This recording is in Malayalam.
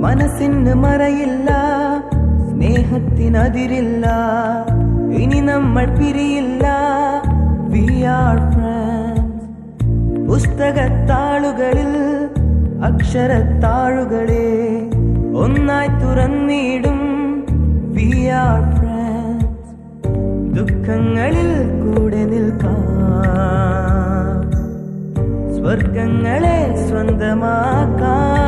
മനസ്സിന് മറയില്ല, സ്നേഹത്തിനതിരില്ല, ഇനി നമ്മൾ പിരിയില്ല. We are friends. പുസ്തകത്താളുകളിൽ അക്ഷരത്താളുകളെ ഒന്നായി തുറന്നിടും. We are friends. ദുഃഖങ്ങളിൽ കൂടെ നിൽക്കാം, സ്വർഗങ്ങളെ സ്വന്തമാക്കാം.